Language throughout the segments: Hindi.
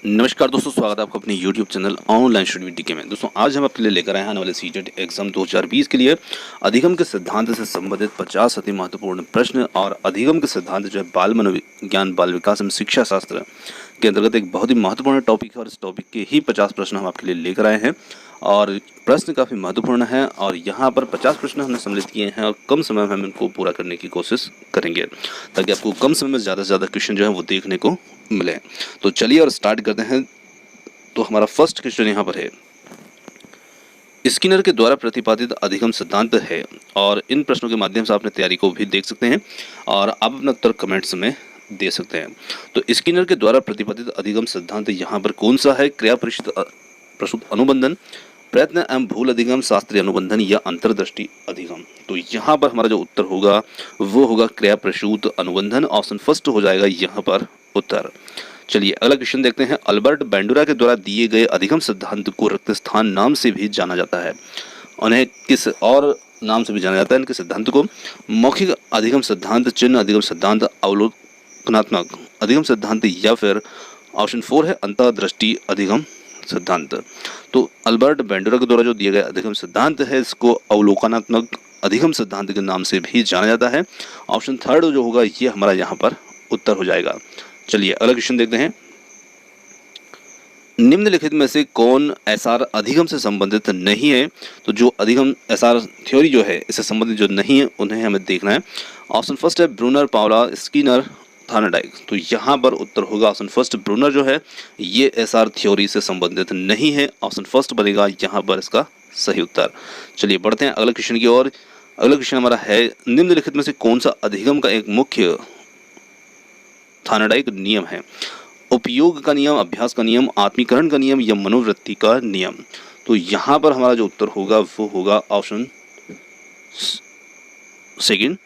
नमस्कार दोस्तों, स्वागत है आपका अपने YouTube channel online study with DK में। दोस्तों आज हम आपके लिए लेकर आए हैं आने वाले सीटेट एग्जाम 2020 के लिए अधिगम के सिद्धांत से संबंधित 50 अति महत्वपूर्ण प्रश्न। और अधिगम के सिद्धांत जो है बाल मनोविज्ञान बाल विकास एवं शिक्षा शास्त्र के अंतर्गत एक बहुत ही महत्वपूर्ण टॉपिक है और इस टॉपिक के ही 50 प्रश्न हम आपके लिए लेकर आए हैं। और प्रश्न काफ़ी महत्वपूर्ण है और यहाँ पर 50 प्रश्न हमने सम्मिलित किए हैं और कम समय में हम इनको पूरा करने की कोशिश करेंगे ताकि आपको कम समय में ज़्यादा से ज़्यादा क्वेश्चन जो है वो देखने को मिले। तो चलिए और स्टार्ट करते हैं। तो हमारा फर्स्ट क्वेश्चन यहाँ पर है, स्किनर के द्वारा प्रतिपादित अधिगम सिद्धांत है। और इन प्रश्नों के माध्यम से आपने तैयारी को भी देख सकते हैं और आप अपना उत्तर कमेंट्स में दे सकते हैं। तो स्किनर के द्वारा प्रतिपादित अधिगम सिद्धांत यहाँ पर कौन सा है? क्रिया प्रसूत अनुबंधन, प्रयत्न एवं भूल अधिगम, शास्त्रीय अनुबंधन या अंतर्दृष्टि अधिगम। तो यहाँ पर हमारा जो उत्तर होगा वो होगा क्रिया प्रसूत अनुबंधन। ऑप्शन फर्स्ट हो जाएगा यहाँ पर उत्तर। चलिए अगला क्वेश्चन देखते हैं। अल्बर्ट बैंडुरा के द्वारा दिए गए अधिगम सिद्धांत को रिक्त स्थान नाम से भी जाना जाता है। उन्हें किस और नाम से भी जाना जाता है? इनके सिद्धांत को मौखिक अधिगम सिद्धांत, चिन्ह अधिगम सिद्धांत, अवलोकनात्मक अधिगम सिद्धांत या फिर ऑप्शन 4 है अंतर्दृष्टि अधिगम सिद्धांत। तो अल्बर्ट बैंडुरा के द्वारा जो दिया गया अधिगम सिद्धांत है इसको अवलोकनात्मक अधिगम सिद्धांत के नाम से भी जाना जाता है। ऑप्शन 3 जो होगा ये हमारा यहाँ पर उत्तर हो जाएगा। चलिए अगला क्वेश्चन देखते हैं। निम्नलिखित में से कौन एसआर अधिगम से संबंधित नहीं है? तो जो अधिगम एसआर थ्योरी जो है इससे संबंधित जो नहीं है उन्हें हमें देखना है। ऑप्शन फर्स्ट है ब्रूनर, पावला, स्किनर, थार्नडाइक। तो यहाँ पर उत्तर होगा ऑप्शन फर्स्ट ब्रूनर जो है ये एसआर थ्योरी से संबंधित नहीं है। ऑप्शन फर्स्ट बनेगा यहाँ पर इसका सही उत्तर। चलिए बढ़ते हैं अगले क्वेश्चन की ओर। अगला क्वेश्चन हमारा है, निम्नलिखित में से कौन सा अधिगम का एक मुख्य थार्नडाइक नियम है? उपयोग का नियम, अभ्यास का नियम, आत्मीकरण का नियम या मनोवृत्ति का नियम। तो यहाँ पर हमारा जो उत्तर होगा वो होगा ऑप्शन सेकंड।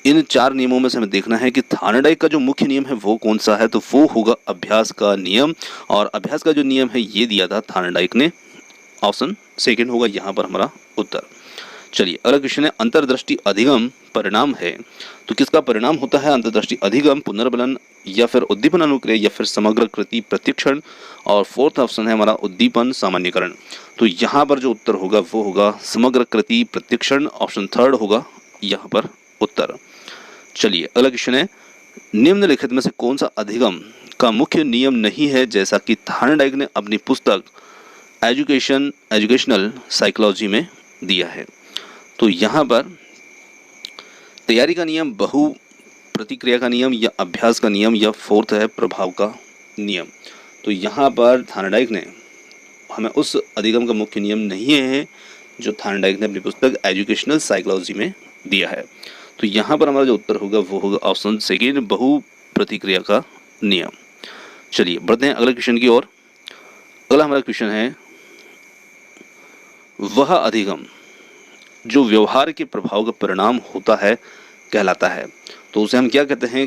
इन 4 नियमों में से हमें देखना है कि थार्नडाइक का जो मुख्य नियम है वो कौन सा है। तो वो होगा अभ्यास का नियम और अभ्यास का जो नियम है ये दिया था थार्नडाइक ने। ऑप्शन सेकंड होगा यहाँ पर हमारा उत्तर। चलिए अगला क्वेश्चन है, अंतर्दृष्टि अधिगम परिणाम है। तो किसका परिणाम होता है अंतर्दृष्टि अधिगम? पुनर्बलन या फिर उद्दीपन अनुक्रिया या फिर समग्र कृति प्रत्युक्षण। और 4th ऑप्शन है हमारा उद्दीपन सामान्यकरण। तो यहाँ पर जो उत्तर होगा वो होगा समग्र कृति प्रत्युक्षण। ऑप्शन 3 होगा यहाँ पर उत्तर। चलिए अगला क्वेश्चन है, निम्नलिखित में से कौन सा अधिगम का मुख्य नियम नहीं है जैसा कि थार्नडाइक ने अपनी पुस्तक एजुकेशनल साइकोलॉजी में दिया है? तो यहाँ पर तैयारी का नियम, बहु प्रतिक्रिया का नियम या अभ्यास का नियम या 4th है प्रभाव का नियम। तो यहाँ पर थार्नडाइक ने हमें उस अधिगम का मुख्य नियम नहीं है जो थार्नडाइक ने अपनी पुस्तक एजुकेशनल साइकोलॉजी में दिया है। तो यहाँ पर हमारा जो उत्तर होगा वो होगा ऑप्शन सेकेंड, बहु प्रतिक्रिया का नियम। चलिए बढ़ते हैं अगले क्वेश्चन की ओर। अगला हमारा क्वेश्चन है, वह अधिगम जो व्यवहार के प्रभाव का परिणाम होता है कहलाता है। तो उसे हम क्या कहते हैं?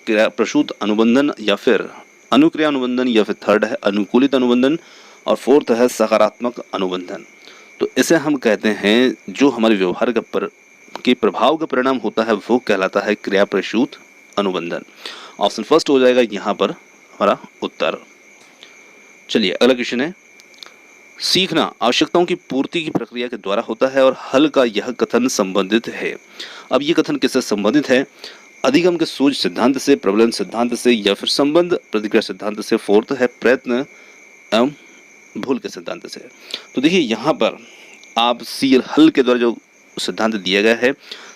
क्रिया प्रसूत अनुबंधन या फिर अनुक्रिया अनुबंधन या फिर 3rd है अनुकूलित अनुबंधन और 4th है सकारात्मक अनुबंधन। तो इसे हम कहते हैं जो हमारे व्यवहार के प्रभाव का परिणाम होता है वो कहलाता है क्रिया प्रसूत अनुबंधन। ऑप्शन फर्स्ट हो जाएगा यहाँ पर हमारा उत्तर। चलिए अगला क्वेश्चन है, सीखना आवश्यकताओं की पूर्ति की प्रक्रिया के द्वारा होता है और हल का यह कथन संबंधित है। अब ये कथन किससे संबंधित है? अधिगम के सूझ सिद्धांत से, प्रबलन सिद्धांत से या फिर संबंध प्रतिक्रिया सिद्धांत से। 4th है प्रयत्न एवं भूल के सिद्धांत से। तो देखिए यहाँ पर आप हल के द्वारा जो सिद्धांत दिया गया है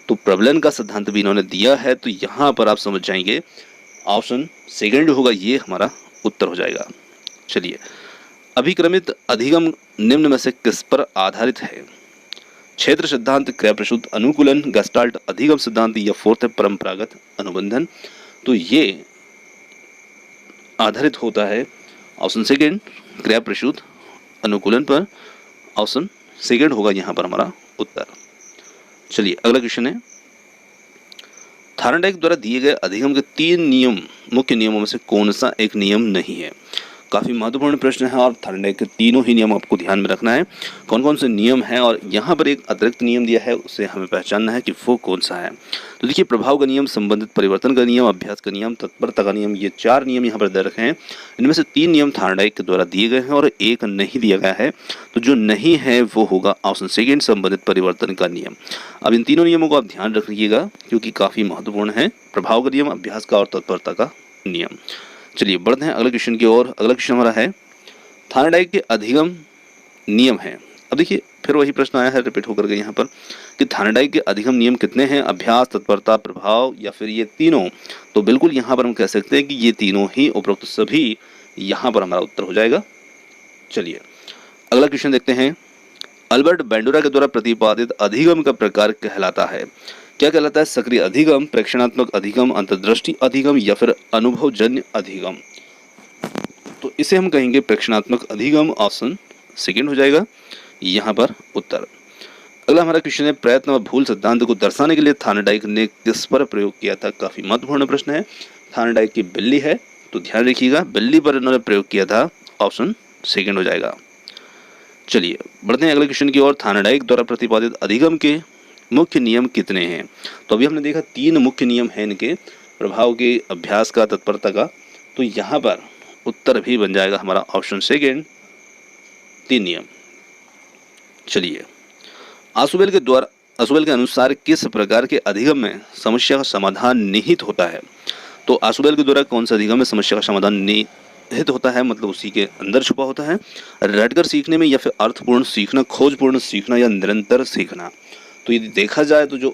तो प्रबलन का सिद्धांत भी इन्होंने दिया है। तो यहाँ पर आप समझ जाएंगे ऑप्शन सेकंड होगा ये हमारा उत्तर हो जाएगा। चलिए, अभिक्रमित अधिगम निम्न में से किस पर आधारित है? क्षेत्र सिद्धांत, क्रिया प्रसूत अनुकूलन, गेस्टाल्ट अधिगम सिद्धांत या 4th है परंपरागत अनुबंधन। तो ये आधारित होता है ऑप्शन सेकंड क्रिया प्रसूत अनुकूलन पर। ऑप्शन सेकंड होगा यहाँ पर हमारा उत्तर। चलिए अगला क्वेश्चन है, थार्नडाइक द्वारा दिए गए अधिगम के 3 नियम मुख्य नियमों में से कौन सा एक नियम नहीं है? काफ़ी महत्वपूर्ण प्रश्न है और थार्नडाइक के तीनों ही नियम आपको ध्यान में रखना है। कौन कौन से नियम हैं और यहाँ पर एक अतिरिक्त नियम दिया है, उसे हमें पहचानना है कि वो कौन सा है। तो देखिए, प्रभाव का नियम, संबंधित परिवर्तन का नियम, अभ्यास का नियम, तत्परता का नियम, ये 4 नियम यहाँ पर दे रखे हैं। इनमें से 3 नियम थार्नडाइक के द्वारा दिए गए हैं और 1 नहीं दिया गया है। तो जो नहीं है वो होगा ऑप्शन सेकेंड, संबंधित परिवर्तन का नियम। अब इन तीनों नियमों को आप ध्यान रखिएगा क्योंकि काफ़ी महत्वपूर्ण है, प्रभाव का नियम, अभ्यास का और तत्परता का नियम। चलिए बढ़ते हैं अगले क्वेश्चन की ओर। अगला क्वेश्चन हमारा है, थार्नडाइक के अधिगम नियम हैं। अब देखिए, फिर वही प्रश्न आया है रिपीट होकर के यहाँ पर कि थार्नडाइक के अधिगम नियम कितने हैं, अभ्यास, तत्परता, प्रभाव या फिर ये तीनों। तो बिल्कुल यहाँ पर हम कह सकते हैं कि ये तीनों ही, उपरोक्त सभी यहाँ पर हमारा उत्तर हो जाएगा। चलिए अगला क्वेश्चन देखते हैं। अल्बर्ट बैंडुरा के द्वारा प्रतिपादित अधिगम का प्रकार कहलाता है, क्या कहलाता है? सक्रिय अधिगम, प्रेक्षणात्मक अधिगम, अंतर्दृष्टि अधिगम या फिर अनुभवजन्य अधिगम। तो इसे हम कहेंगे प्रेक्षणात्मक अधिगम, ऑप्शन सेकंड हो जाएगा यहाँ पर उत्तर। अगला हमारा क्वेश्चन है, प्रयत्न व भूल सिद्धांत को दर्शाने के लिए थार्नडाइक ने किस पर प्रयोग किया था? काफी महत्वपूर्ण प्रश्न है। थार्नडाइक की बिल्ली है, तो ध्यान रखिएगा, बिल्ली पर इन्होंने प्रयोग किया था, ऑप्शन सेकंड हो जाएगा। चलिए बढ़ते हैं अगले क्वेश्चन की ओर। थार्नडाइक द्वारा प्रतिपादित अधिगम के मुख्य नियम कितने हैं? तो अभी हमने देखा 3 मुख्य नियम हैं इनके, प्रभाव के, अभ्यास का, तत्परता का। तो यहाँ पर उत्तर भी बन जाएगा हमारा ऑप्शन सेकंड, 3 नियम। चलिए, आसुबेल के अनुसार किस प्रकार के अधिगम में समस्या का समाधान निहित होता है? तो आसुबेल के द्वारा कौन सा अधिगम में समस्या का समाधान निहित होता है, मतलब उसी के अंदर छुपा होता है? रटकर सीखने में या फिर अर्थपूर्ण सीखना, खोजपूर्ण सीखना या निरंतर सीखना? तो यदि देखा जाए तो जो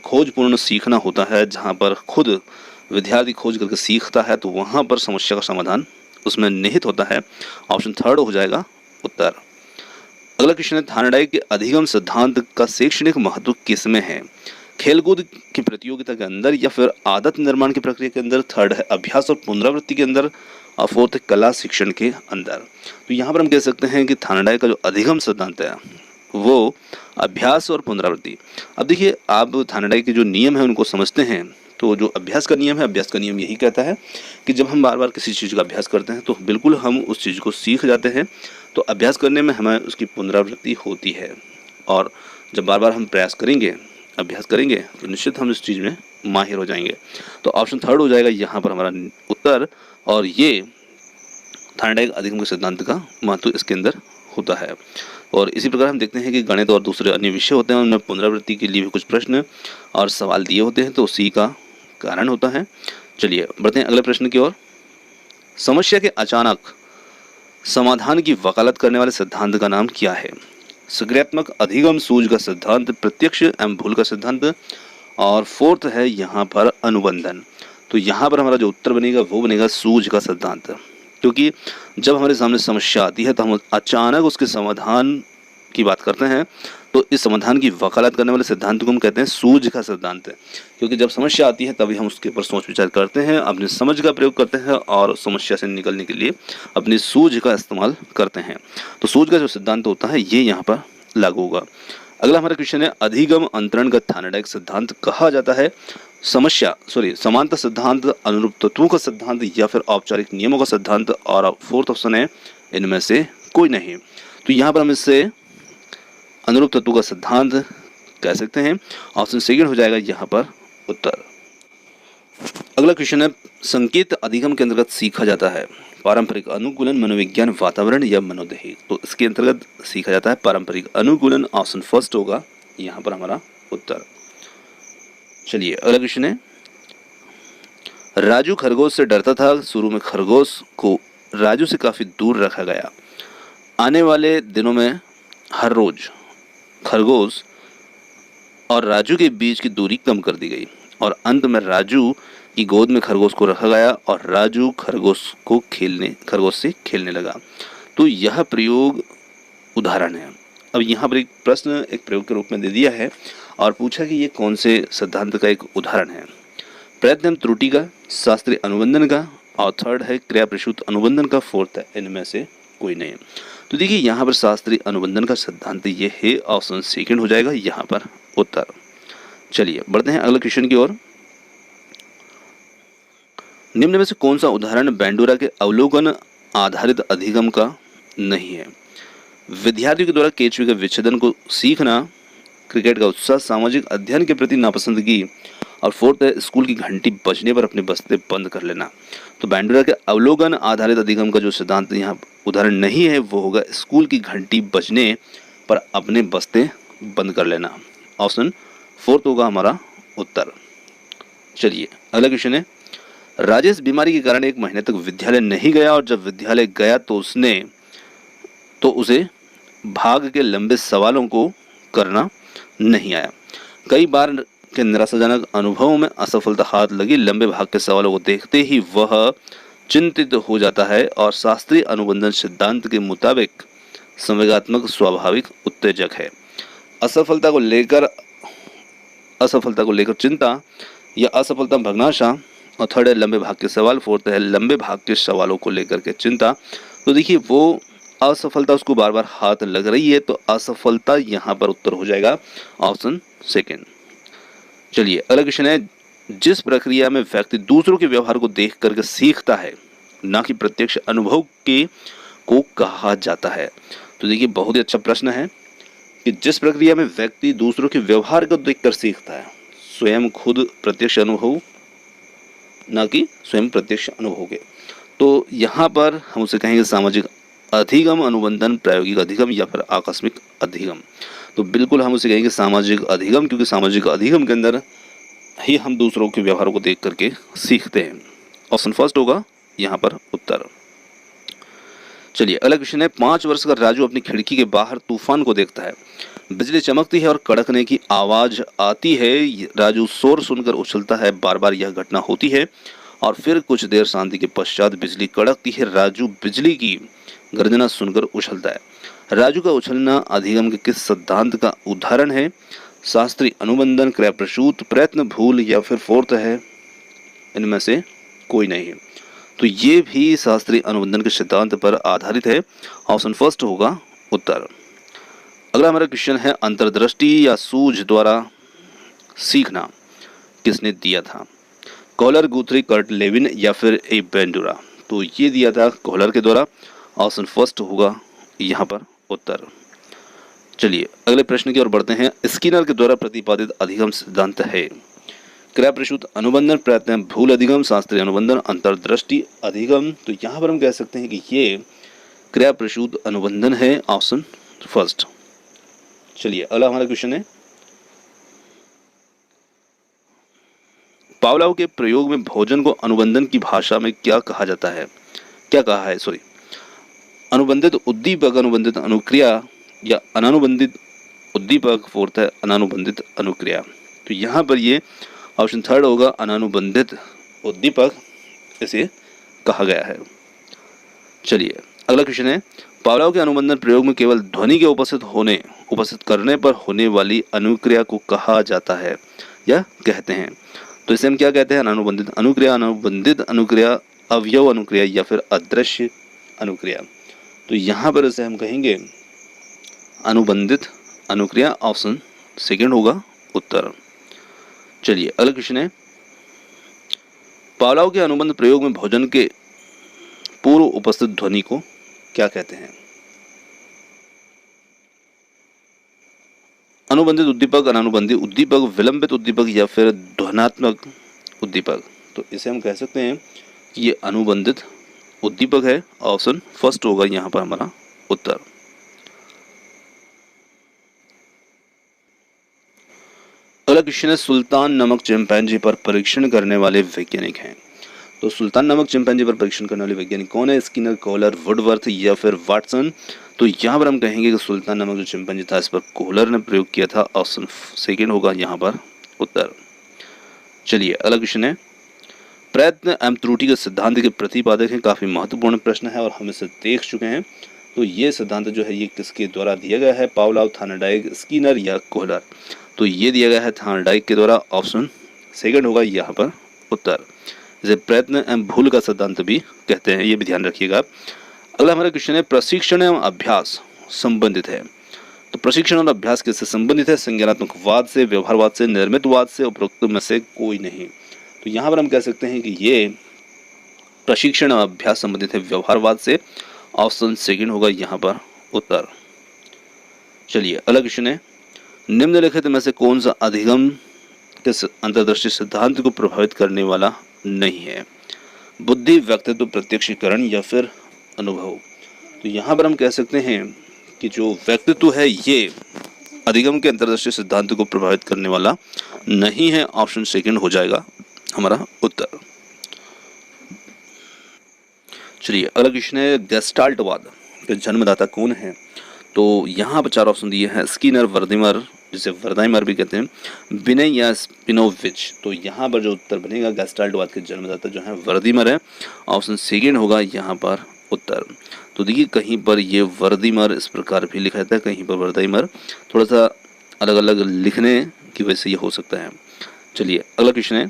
खोजपूर्ण सीखना होता है, जहाँ पर खुद विद्यार्थी खोज करके सीखता है, तो वहाँ पर समस्या का समाधान उसमें निहित होता है, ऑप्शन थर्ड हो जाएगा उत्तर। अगला क्वेश्चन है, थार्नडाइक के अधिगम सिद्धांत का शैक्षणिक महत्व किसमें है? खेलकूद की प्रतियोगिता के अंदर या फिर आदत निर्माण की प्रक्रिया के अंदर? थर्ड है अभ्यास और पुनरावृत्ति के अंदर और फोर्थ है कला शिक्षण के अंदर। तो यहाँ पर हम कह सकते हैं कि थार्नडाइक का जो अधिगम सिद्धांत है वो अभ्यास और पुनरावृत्ति। अब देखिए, आप थार्नडाइक के जो नियम है उनको समझते हैं, तो जो अभ्यास का नियम है, अभ्यास का नियम यही कहता है कि जब हम बार बार किसी चीज़ का अभ्यास करते हैं तो बिल्कुल हम उस चीज़ को सीख जाते हैं। तो अभ्यास करने में हमें उसकी पुनरावृत्ति होती है, और जब बार बार हम प्रयास करेंगे, अभ्यास करेंगे, तो निश्चित हम इस चीज़ में माहिर हो जाएंगे। तो ऑप्शन थर्ड हो जाएगा यहाँ पर हमारा उत्तर, और ये थार्नडाइक अधिगम के सिद्धांत का महत्व इसके अंदर होता है। और इसी प्रकार हम देखते हैं कि गणित और दूसरे अन्य विषय होते हैं, उनमें पुनरावृत्ति के लिए भी कुछ प्रश्न और सवाल दिए होते हैं, तो उसी का कारण होता है। चलिए बढ़ते हैं अगले प्रश्न की ओर। समस्या के अचानक समाधान की वकालत करने वाले सिद्धांत का नाम क्या है? सक्रियात्मक अधिगम, सूझ का सिद्धांत, प्रत्यक्ष एवं भूल का सिद्धांत, और फोर्थ है यहाँ पर अनुबंधन। तो यहाँ पर हमारा जो उत्तर बनेगा वो बनेगा सूझ का सिद्धांत, क्योंकि जब हमारे सामने समस्या आती है तो हम अचानक उसके समाधान की बात करते हैं, तो इस समाधान की वकालत करने वाले सिद्धांत को हम कहते हैं सूझ का सिद्धांत, क्योंकि जब समस्या आती है तभी हम उसके ऊपर सोच विचार करते हैं, अपनी समझ का प्रयोग करते हैं और समस्या से निकलने के लिए अपनी सूझ का इस्तेमाल करते हैं। तो सूझ का जो सिद्धांत होता है ये यहाँ पर लागू होगा। अगला हमारा क्वेश्चन है, अधिगम अंतरण का थार्नडाइक सिद्धांत कहा जाता है? समानता सिद्धांत, अनुरूप तत्वों का सिद्धांत या फिर औपचारिक नियमों का सिद्धांत, और फोर्थ ऑप्शन है इनमें से कोई नहीं। तो यहाँ पर हम इससे अनुरूप तत्वों का सिद्धांत कह सकते हैं, ऑप्शन सेकंड हो जाएगा यहाँ पर उत्तर। अगला क्वेश्चन है, संकेत अधिगम के अंतर्गत सीखा जाता है? पारंपरिक अनुकूलन, मनोविज्ञान, वातावरण या मनोदही? तो इसके अंतर्गत सीखा जाता है पारंपरिक अनुकूलन, ऑप्शन फर्स्ट होगा यहाँ पर हमारा उत्तर। चलिए अगला क्वेश्चन है, राजू खरगोश से डरता था, शुरू में खरगोश को राजू से काफी दूर रखा गया, आने वाले दिनों में हर रोज खरगोश और राजू के बीच की दूरी कम कर दी गई, और अंत में राजू की गोद में खरगोश को रखा गया और राजू खरगोश से खेलने लगा। तो यह प्रयोग उदाहरण है। अब यहाँ पर एक प्रश्न एक प्रयोग के रूप में दे दिया है और पूछा कि ये कौन से सिद्धांत का एक उदाहरण है? प्रयत्न एवं त्रुटि का, शास्त्रीय अनुबंधन का, और थर्ड है क्रिया प्रसूत अनुबंधन का, फोर्थ है इनमें से कोई नहीं। तो देखिए यहाँ पर शास्त्रीय अनुबंधन का सिद्धांत ये है, ऑप्शन सेकंड हो जाएगा यहाँ पर उत्तर। चलिए बढ़ते हैं अगले क्वेश्चन की ओर। निम्न में से कौन सा उदाहरण बैंडुरा के अवलोकन आधारित अधिगम का नहीं है। विद्यार्थियों के द्वारा केचुए के विच्छेदन को सीखना, क्रिकेट का उत्साह, सामाजिक अध्ययन के प्रति नापसंदगी, और फोर्थ है स्कूल की घंटी बजने पर अपने बस्ते बंद कर लेना। तो बैंडुरा के अवलोकन आधारित अधिगम का जो सिद्धांत यहाँ उदाहरण नहीं है वो होगा स्कूल की घंटी बजने पर अपने बस्ते बंद कर लेना। ऑप्शन फोर्थ होगा हमारा उत्तर। चलिए अगला क्वेश्चन है, राजेश बीमारी के कारण 1 महीने तक विद्यालय नहीं गया और जब विद्यालय गया तो उसे भाग के लंबे सवालों को करना नहीं आया। कई बार के निराशाजनक अनुभवों में असफलता हाथ लगी। लंबे भाग के सवालों को देखते ही वह चिंतित हो जाता है और शास्त्रीय अनुबंधन सिद्धांत के मुताबिक संवेगात्मक स्वाभाविक उत्तेजक है। असफलता को लेकर चिंता या असफलता भग्नाशा, और थर्ड है लंबे भाग के सवाल, फोर्थ है लंबे भाग के सवालों को लेकर के चिंता। तो देखिए वो असफलता उसको बार बार हाथ लग रही है, तो असफलता यहाँ पर उत्तर हो जाएगा ऑप्शन सेकेंड। चलिए अगला क्वेश्चन है, जिस प्रक्रिया में व्यक्ति दूसरों के व्यवहार को देख करके सीखता है ना कि प्रत्यक्ष अनुभव को कहा जाता है। तो देखिए बहुत ही अच्छा प्रश्न है कि जिस प्रक्रिया में व्यक्ति दूसरों के व्यवहार को देखकर सीखता है, स्वयं खुद प्रत्यक्ष अनुभव ना कि स्वयं प्रत्यक्ष अनुभव के, तो यहाँ पर हम उसे कहेंगे सामाजिक अधिगम, अनुबंधन, प्रायोगिक अधिगम या फिर आकस्मिक अधिगम। तो बिल्कुल हम उसे कहेंगे सामाजिक अधिगम, क्योंकि सामाजिक अधिगम के अंदर ही हम दूसरों के व्यवहार को देख करके सीखते हैं। ऑप्शन फर्स्ट होगा यहाँ पर उत्तर। चलिए अगला क्वेश्चन है, 5 वर्ष का राजू अपनी खिड़की के बाहर तूफान को देखता है। बिजली चमकती है और कड़कने की आवाज आती है। राजू शोर सुनकर उछलता है। बार बार यह घटना होती है और फिर कुछ देर शांति के पश्चात बिजली कड़कती है। राजू बिजली की गर्जना सुनकर उछलता है। राजू का उछलना अधिगम के किस सिद्धांत का उदाहरण है? शास्त्रीय अनुबंधन, क्रिया प्रसूत, प्रयत्न भूल या फिर फोर्थ है इनमें से कोई नहीं है। तो ये भी शास्त्रीय अनुबंधन के सिद्धांत पर आधारित है। ऑप्शन फर्स्ट होगा उत्तर। अगला हमारा क्वेश्चन है, अंतर्दृष्टि या सूझ द्वारा सीखना किसने दिया था? कॉलर, गुथरी, कर्ट लेविन या फिर ए बैंडुरा? तो ये दिया था कॉलर के द्वारा। ऑप्शन फर्स्ट होगा यहाँ पर उत्तर। चलिए अगले प्रश्न की ओर बढ़ते हैं। स्किनर के द्वारा प्रतिपादित अधिगम सिद्धांत है क्रिया प्रसूत अनुबंधन, प्रयत्न भूल अधिगम, शास्त्रीय अनुबंधन, अंतर्दृष्टि अधिगम। तो यहाँ पर हम कह सकते हैं कि ये क्रिया प्रसूत अनुबंधन है। Option first. चलिए अगला हमारा क्वेश्चन है, पावलोव के प्रयोग में भोजन को अनुबंधन की भाषा में क्या कहा जाता है? क्या कहा है सॉरी अनुबंधित उद्दीपक, अनुबंधित अनुक्रिया या अनानुबंधित उद्दीपक, फोर्थ है अनानुबंधित अनुक्रिया। तो यहाँ पर ये ऑप्शन थर्ड होगा अनानुबंधित उद्दीपक इसे कहा गया है। चलिए अगला क्वेश्चन है, पावलोव के अनुबंधन प्रयोग में केवल ध्वनि के उपस्थित करने पर होने वाली अनुक्रिया को कहा जाता है या कहते हैं? तो इसे हम क्या कहते हैं? अनानुबंधित अनुक्रिया, अनानुबंधित अनुक्रिया, अवयव अनुक्रिया या फिर अदृश्य अनुक्रिया। तो यहाँ पर इसे हम कहेंगे अनुबंधित अनुक्रिया। ऑप्शन सेकंड होगा उत्तर। चलिए अगला क्वेश्चन है, पावलोव के अनुबंध प्रयोग में भोजन के पूर्व उपस्थित ध्वनि को क्या कहते हैं? अनुबंधित उद्दीपक, अनानुबंधित उद्दीपक, विलंबित उद्दीपक या फिर ध्वनात्मक उद्दीपक? तो इसे हम कह सकते हैं कि ये अनुबंधित उद्दीपक है। ऑप्शन फर्स्ट होगा यहाँ पर हमारा उत्तर। अगला क्वेश्चन है, सुल्तान नामक चिंपैंजी पर परीक्षण करने वाले वैज्ञानिक हैं। तो सुल्तान नामक चिंपैंजी पर परीक्षण करने वाले वैज्ञानिक कौन है? स्किनर, कॉलर, वुडवर्थ या फिर वाटसन? तो यहाँ पर हम कहेंगे कि सुल्तान नामक जो चिंपैंजी था इस पर कॉलर ने प्रयोग किया था। ऑप्शन सेकंड होगा यहाँ पर उत्तर। चलिए अगला क्वेश्चन है, प्रयत्न एवं त्रुटि के सिद्धांत के प्रतिपादक हैं। काफी महत्वपूर्ण प्रश्न है और हम इसे देख चुके हैं। तो ये सिद्धांत जो है ये किसके द्वारा दिया गया है? पावलोव, थार्नडाइक, स्किनर या कॉलर? तो ये दिया गया है थार्नडाइक के द्वारा। ऑप्शन सेकंड होगा यहाँ पर उत्तर। इसे प्रयत्न एवं भूल का सिद्धांत भी कहते हैं, ये भी ध्यान रखिएगा। अगला हमारा क्वेश्चन है, प्रशिक्षण एवं अभ्यास संबंधित है। तो प्रशिक्षण और अभ्यास किससे संबंधित है? संज्ञानात्मकवाद से, व्यवहारवाद से, निर्मितवाद से, उपरोक्त में से कोई नहीं। तो यहाँ पर हम कह सकते हैं कि ये प्रशिक्षण अभ्यास संबंधित है व्यवहारवाद से। ऑप्शन सेकंड होगा यहाँ पर उत्तर। चलिए अगला क्वेश्चन है, निम्नलिखित में से कौन सा अधिगम किस अंतर्दृष्टि सिद्धांत को प्रभावित करने वाला नहीं है? बुद्धि, व्यक्तित्व, प्रत्यक्षीकरण या फिर अनुभव। तो यहाँ पर हम कह सकते हैं कि जो व्यक्तित्व है ये अधिगम के अंतर्दृष्टि सिद्धांत को प्रभावित करने वाला नहीं है। ऑप्शन सेकंड हो जाएगा हमारा उत्तर। चलिए अगला क्वेश्चन है, गेस्टाल्टवाद के जन्मदाता कौन है? तो यहाँ पर चार ऑप्शन दिए हैं, स्किनर, वर्दिमर, जिसे वर्दाइमर भी कहते हैं, विनय या स्पिनोविच। तो यहाँ पर जो उत्तर बनेगा गेस्टाल्टवाद के जन्मदाता जो है वर्दिमर है। ऑप्शन सेकंड होगा यहाँ पर उत्तर। तो देखिए कहीं पर ये वर्दिमर इस प्रकार भी लिखा जाता है, कहीं पर वर्दाइमर, थोड़ा सा अलग अलग लिखने की वजह से ये हो सकता है। चलिए अगला क्वेश्चन है,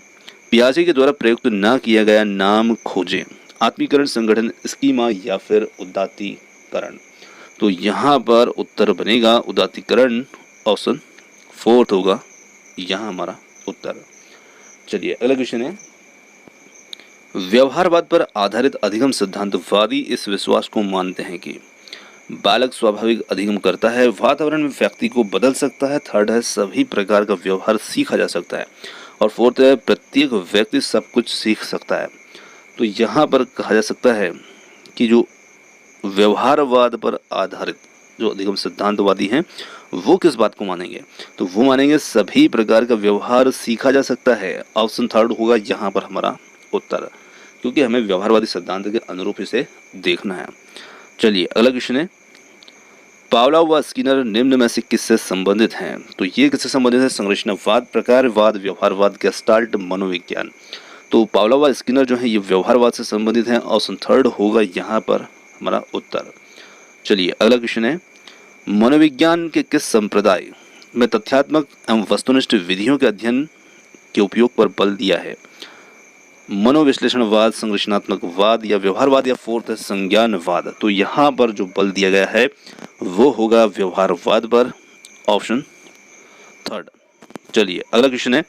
पियाजे के द्वारा प्रयुक्त ना किया गया नाम खोजें। आत्मीकरण, संगठन, स्कीमा या फिर उदात्तीकरण। तो यहाँ पर उत्तर बनेगा उदात्तीकरण। ऑप्शन फोर्थ होगा यहाँ हमारा उत्तर। चलिए अगला क्वेश्चन है, व्यवहारवाद पर आधारित अधिगम सिद्धांतवादी इस विश्वास को मानते हैं कि बालक स्वाभाविक अधिगम करता है, वातावरण में व्यक्ति को बदल सकता है, थर्ड है सभी प्रकार का व्यवहार सीखा जा सकता है, और फोर्थ है प्रत्येक व्यक्ति सब कुछ सीख सकता है। तो यहाँ पर कहा जा सकता है कि जो व्यवहारवाद पर आधारित जो अधिगम सिद्धांतवादी हैं वो किस बात को मानेंगे? तो वो मानेंगे सभी प्रकार का व्यवहार सीखा जा सकता है। ऑप्शन थर्ड होगा यहाँ पर हमारा उत्तर, क्योंकि हमें व्यवहारवादी सिद्धांत के अनुरूप इसे देखना है। चलिए अगला क्वेश्चन है, पावलोव व स्किनर निम्न में से किससे संबंधित हैं? तो ये किससे संबंधित है? संरचनावाद, प्रकारवाद, व्यवहारवाद, गेस्टाल्ट, मनोविज्ञान। तो पावलोव व स्किनर जो है ये व्यवहारवाद से संबंधित हैं। ऑप्शन थर्ड होगा यहाँ पर हमारा उत्तर। चलिए अगला क्वेश्चन है, मनोविज्ञान के किस संप्रदाय में तथ्यात्मक एवं वस्तुनिष्ठ विधियों के अध्ययन के उपयोग पर बल दिया है? मनोविश्लेषणवाद, संरचनात्मकवाद या व्यवहारवाद या फोर्थ है संज्ञानवाद। तो यहाँ पर जो बल दिया गया है वो होगा व्यवहारवाद पर। Option third. चलिए अगला क्वेश्चन है,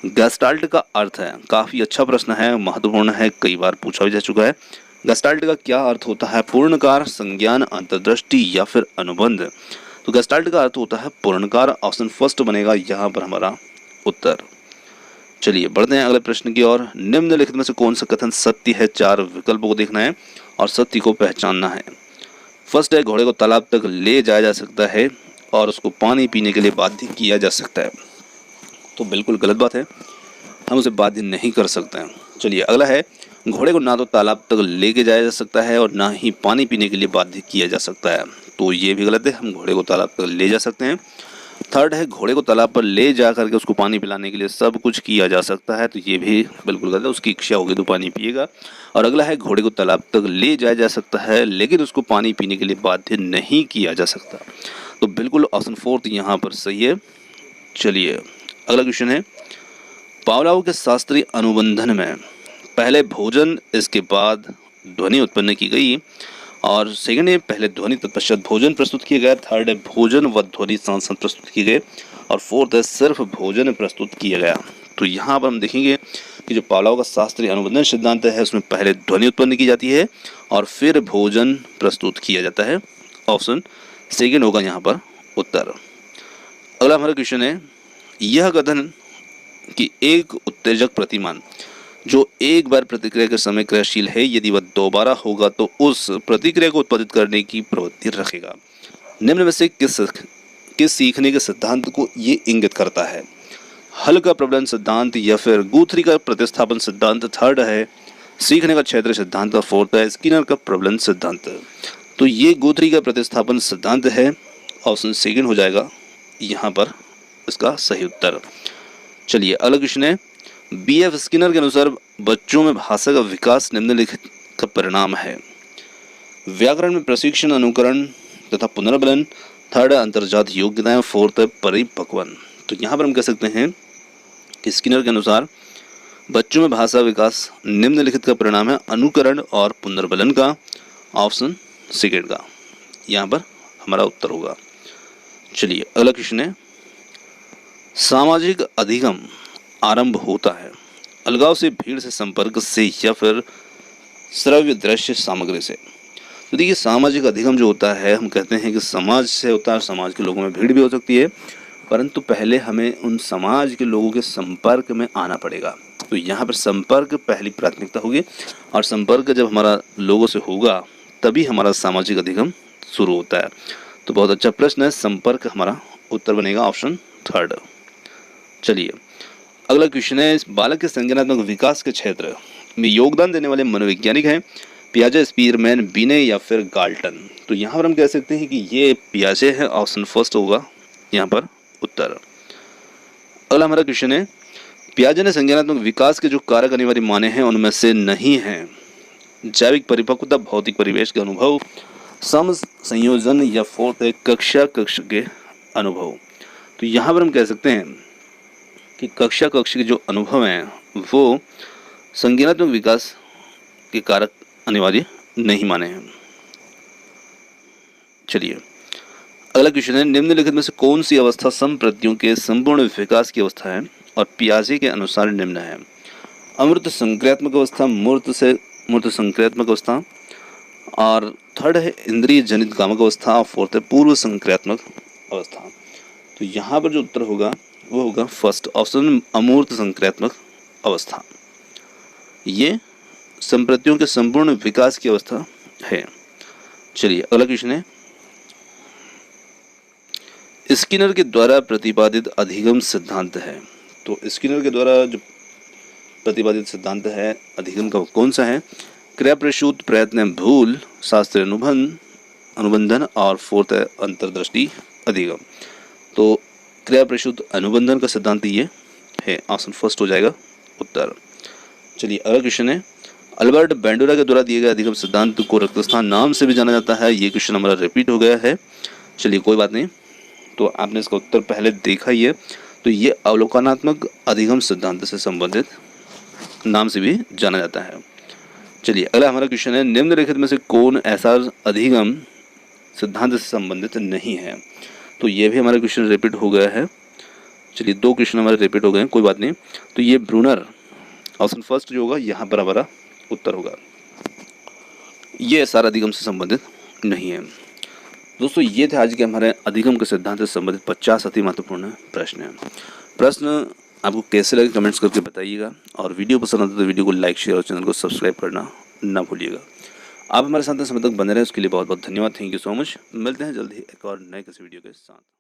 गेस्टाल्ट का अर्थ है, काफी अच्छा प्रश्न है, महत्वपूर्ण है, कई बार पूछा भी जा चुका है। गेस्टाल्ट का क्या अर्थ होता है? पूर्णकार, संज्ञान, अंतर्दृष्टि या फिर अनुबंध। तो गेस्टाल्ट का अर्थ होता है पूर्णकार। ऑप्शन फर्स्ट बनेगा यहाँ पर हमारा उत्तर। चलिए बढ़ते हैं अगले प्रश्न की ओर। निम्नलिखित में से कौन सा कथन सत्य है? चार विकल्पों को देखना है और सत्य को पहचानना है। फर्स्ट है, घोड़े को तालाब तक ले जाया जा सकता है और उसको पानी पीने के लिए बाध्य किया जा सकता है। तो बिल्कुल गलत बात है, हम उसे बाध्य नहीं कर सकते हैं। चलिए अगला है, घोड़े को ना तो तालाब तक लेके जाया जा सकता है और ना ही पानी पीने के लिए बाध्य किया जा सकता है। तो ये भी गलत है, हम घोड़े को तालाब तक ले जा सकते हैं। थर्ड है, घोड़े को तालाब पर ले जा करके उसको पानी पिलाने के लिए सब कुछ किया जा सकता है। तो ये भी बिल्कुल गलत है, उसकी इच्छा होगी तो पानी पिएगा। और अगला है, घोड़े को तालाब तक ले जाया जा सकता है लेकिन उसको पानी पीने के लिए बाध्य नहीं किया जा सकता। तो बिल्कुल ऑप्शन फोर्थ यहाँ पर सही है। चलिए अगला क्वेश्चन है, पावलोव के शास्त्रीय अनुबंधन में पहले भोजन इसके बाद ध्वनि उत्पन्न की गई, और सेकंड है पहले ध्वनि तत्पश्चात भोजन प्रस्तुत किया गया, थर्ड है भोजन व ध्वनि साथ साथ प्रस्तुत किए गए, और फोर्थ है सिर्फ भोजन प्रस्तुत किया गया। तो यहाँ पर हम देखेंगे कि जो पावलोव का शास्त्रीय अनुबंधन सिद्धांत है उसमें पहले ध्वनि उत्पन्न की जाती है और फिर भोजन प्रस्तुत किया जाता है। ऑप्शन सेकंड होगा यहाँ पर उत्तर। अगला हमारा क्वेश्चन है, यह कथन कि एक उत्तेजक प्रतिमान जो एक बार प्रतिक्रिया के समय क्रियाशील है यदि वह दोबारा होगा तो उस प्रतिक्रिया को उत्पादित करने की प्रवृत्ति रखेगा, निम्न में से किस सीखने के सिद्धांत को ये इंगित करता है? हल का प्रबलन सिद्धांत या फिर गुथरी का प्रतिस्थापन सिद्धांत। थर्ड है सीखने का क्षेत्र सिद्धांत और फोर्थ है स्किनर का प्रबलन सिद्धांत। तो ये गुथरी का प्रतिस्थापन सिद्धांत है। ऑप्शन सेकंड हो जाएगा यहाँ पर इसका सही उत्तर। चलिए अगला क्वेश्चन है, B.F. स्किनर के अनुसार बच्चों में भाषा का विकास निम्नलिखित का परिणाम है? व्याकरण में प्रशिक्षण, अनुकरण तथा पुनर्बलन, थर्ड है अंतर्जात योग्यताएं, फोर्थ है परिपक्वन। तो यहाँ पर हम कह सकते हैं कि स्किनर के अनुसार बच्चों में भाषा विकास निम्नलिखित का परिणाम है अनुकरण और पुनर्बलन का। ऑप्शन सेकंड का यहाँ पर हमारा उत्तर होगा। चलिए अगला क्वेश्चन है, सामाजिक अधिगम आरंभ होता है अलगाव से, भीड़ से, संपर्क से या फिर श्रव्य दृश्य सामग्री से। तो देखिए सामाजिक अधिगम जो होता है, हम कहते हैं कि समाज से होता है, समाज के लोगों में भीड़ भी हो सकती है, परंतु पहले हमें उन समाज के लोगों के संपर्क में आना पड़ेगा। तो यहाँ पर संपर्क पहली प्राथमिकता होगी, और संपर्क जब हमारा लोगों से होगा तभी हमारा सामाजिक अधिगम शुरू होता है। तो बहुत अच्छा प्रश्न है, संपर्क हमारा उत्तर बनेगा ऑप्शन थर्ड। चलिए अगला क्वेश्चन है, इस बालक के संज्ञानात्मक विकास के क्षेत्र में योगदान देने वाले मनोवैज्ञानिक हैं पियाजे, स्पीरमैन, बिने या फिर गाल्टन। तो यहाँ पर हम कह सकते हैं कि ये पियाजे है, ऑप्शन फर्स्ट होगा यहाँ पर उत्तर। अगला हमारा क्वेश्चन है, पियाजे ने संज्ञानात्मक विकास के जो कारक अनिवार्य माने हैं उनमें से नहीं हैं जैविक परिपक्वता, भौतिक परिवेश के अनुभव, सम संयोजन या फोर्थ है कक्षा कक्ष के अनुभव। तो यहाँ पर हम कह सकते हैं कि कक्षा कक्ष के जो अनुभव हैं वो संज्ञानात्मक विकास के कारक अनिवार्य नहीं माने हैं। चलिए अगला क्वेश्चन है, निम्नलिखित में से कौन सी अवस्था संप्रतियों के संपूर्ण विकास की अवस्था है और पियाजे के अनुसार निम्न है। अमूर्त संक्रियात्मक अवस्था, मूर्त संक्रियात्मक अवस्था, और थर्ड है इंद्रिय जनित कामक अवस्था, और फोर्थ है पूर्व संक्रियात्मक अवस्था। तो यहाँ पर जो उत्तर होगा वो होगा फर्स्ट ऑप्शन, अमूर्त संक्रियात्मक अवस्था। ये संप्रतियों के संपूर्ण विकास की अवस्था है। चलिए अगला क्वेश्चन है, स्किनर के द्वारा प्रतिपादित अधिगम सिद्धांत है। तो स्किनर के द्वारा जो प्रतिपादित सिद्धांत है अधिगम का कौन सा है, क्रिया प्रसूत, प्रयत्न, भूल, शास्त्रीय अनुबंधन, और फोर्थ है अंतर्दृष्टि अधिगम। तो क्रिया प्रसूत अनुबंधन का सिद्धांत ये है, ऑप्शन फर्स्ट हो जाएगा उत्तर। चलिए अगला क्वेश्चन है, अल्बर्ट बैंडुरा के द्वारा दिए गए अधिगम सिद्धांत को रक्तस्थान नाम से भी जाना जाता है। ये क्वेश्चन हमारा रिपीट हो गया है, चलिए कोई बात नहीं, तो आपने इसका उत्तर पहले देखा ही है। तो ये अवलोकनात्मक अधिगम सिद्धांत से संबंधित नाम से भी जाना जाता है। चलिए अगला हमारा क्वेश्चन है, निम्नलिखित में से कौन ऐसा अधिगम सिद्धांत से संबंधित नहीं है। तो ये भी हमारा क्वेश्चन रिपीट हो गया है। चलिए दो क्वेश्चन हमारे रिपीट हो गए हैं, कोई बात नहीं। तो ये ब्रूनर, ऑप्शन फर्स्ट जो होगा यहाँ पर हमारा उत्तर होगा। ये सारा अधिगम से संबंधित नहीं है। दोस्तों ये थे आज के हमारे अधिगम के सिद्धांत से संबंधित 50 अति महत्वपूर्ण प्रश्न आपको कैसे लगे कमेंट्स करके बताइएगा, और वीडियो पसंद आता तो वीडियो को लाइक, शेयर और चैनल को सब्सक्राइब करना ना भूलिएगा। आप हमारे साथ समय तक बने रहे उसके लिए बहुत बहुत धन्यवाद। Thank you so much. मिलते हैं जल्द ही एक और नए किसी वीडियो के साथ।